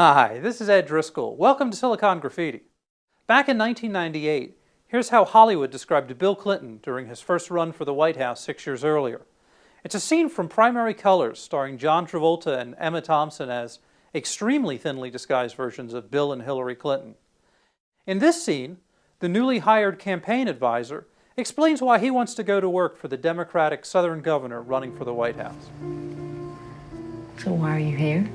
Hi, this is Ed Driscoll. Welcome to Silicon Graffiti. Back in 1998, here's how Hollywood described Bill Clinton during his first run for the White House 6 years earlier. It's a scene from Primary Colors starring John Travolta and Emma Thompson as extremely thinly disguised versions of Bill and Hillary Clinton. In this scene, the newly hired campaign advisor explains why he wants to go to work for the Democratic Southern governor running for the White House. So why are you here?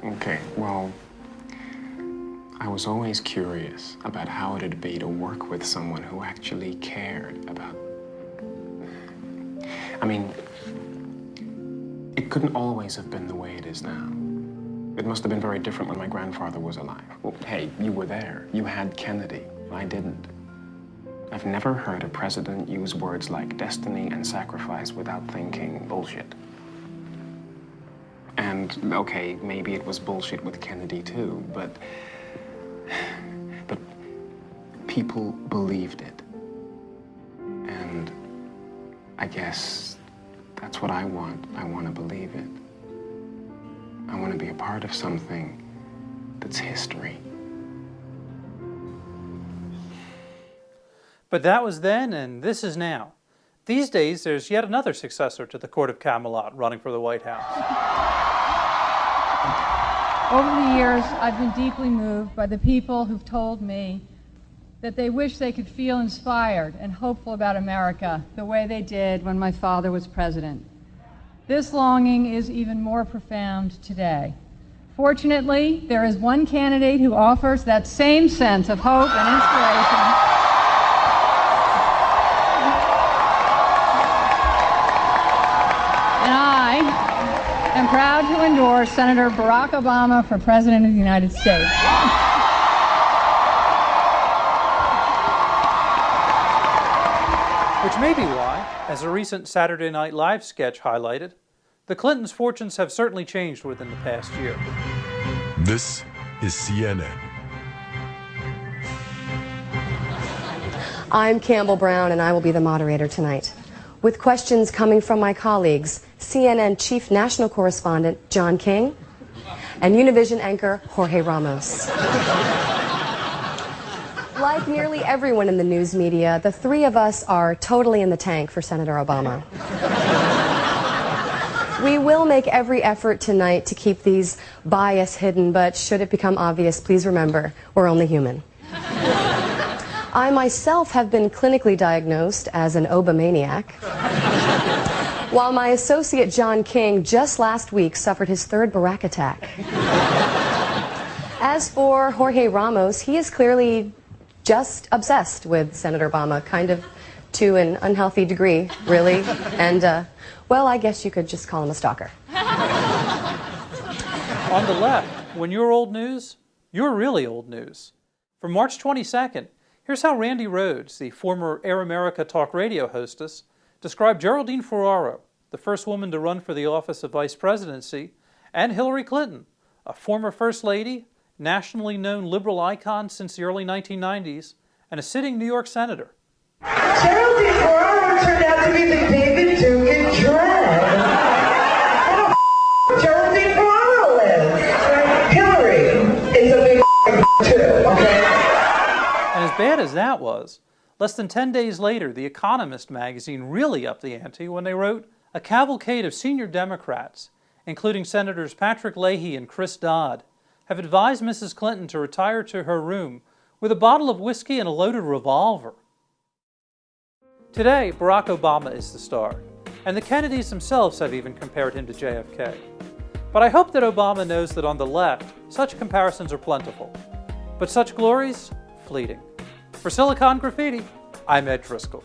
Okay, well, I was always curious about how it'd be to work with someone who actually cared about... I mean, it couldn't always have been the way it is now. It must have been very different when my grandfather was alive. Well, hey, you were there. You had Kennedy. I didn't. I've never heard a president use words like destiny and sacrifice without thinking bullshit. And, okay, maybe it was bullshit with Kennedy too, but people believed it. And I guess that's what I want. I want to believe it. I want to be a part of something that's history. But that was then, and this is now. These days, there's yet another successor to the Court of Camelot running for the White House. Over the years, I've been deeply moved by the people who've told me that they wish they could feel inspired and hopeful about America the way they did when my father was president. This longing is even more profound today. Fortunately, there is one candidate who offers that same sense of hope and inspiration. I'm proud to endorse Senator Barack Obama for President of the United States. Which may be why, as a recent Saturday Night Live sketch highlighted, the Clintons' fortunes have certainly changed within the past year. This is CNN. I'm Campbell Brown, and I will be the moderator tonight. With questions coming from my colleagues, CNN Chief National Correspondent John King and Univision anchor Jorge Ramos. Like nearly everyone in the news media, the three of us are totally in the tank for Senator Obama. We will make every effort tonight to keep these bias hidden, but should it become obvious, please remember, we're only human. I myself have been clinically diagnosed as an Obamaniac, while my associate John King just last week suffered his third Barack attack. As for Jorge Ramos, he is clearly just obsessed with Senator Obama, kind of to an unhealthy degree, really. And, well, I guess you could just call him a stalker. On the left, when you're old news, you're really old news. From March 22nd, here's how Randy Rhodes, the former Air America talk radio hostess, described Geraldine Ferraro, the first woman to run for the office of vice presidency, and Hillary Clinton, a former First Lady, nationally known liberal icon since the early 1990s, and a sitting New York senator. Geraldine Ferraro turned out to be the David Duke in drag. Geraldine Ferraro is. Hillary is a big too, okay? And as bad as that was, less than 10 days later, The Economist magazine really upped the ante when they wrote, a cavalcade of senior Democrats, including Senators Patrick Leahy and Chris Dodd, have advised Mrs. Clinton to retire to her room with a bottle of whiskey and a loaded revolver. Today, Barack Obama is the star, and the Kennedys themselves have even compared him to JFK. But I hope that Obama knows that on the left, such comparisons are plentiful, but such glories, fleeting. For Silicon Graffiti, I'm Ed Driscoll.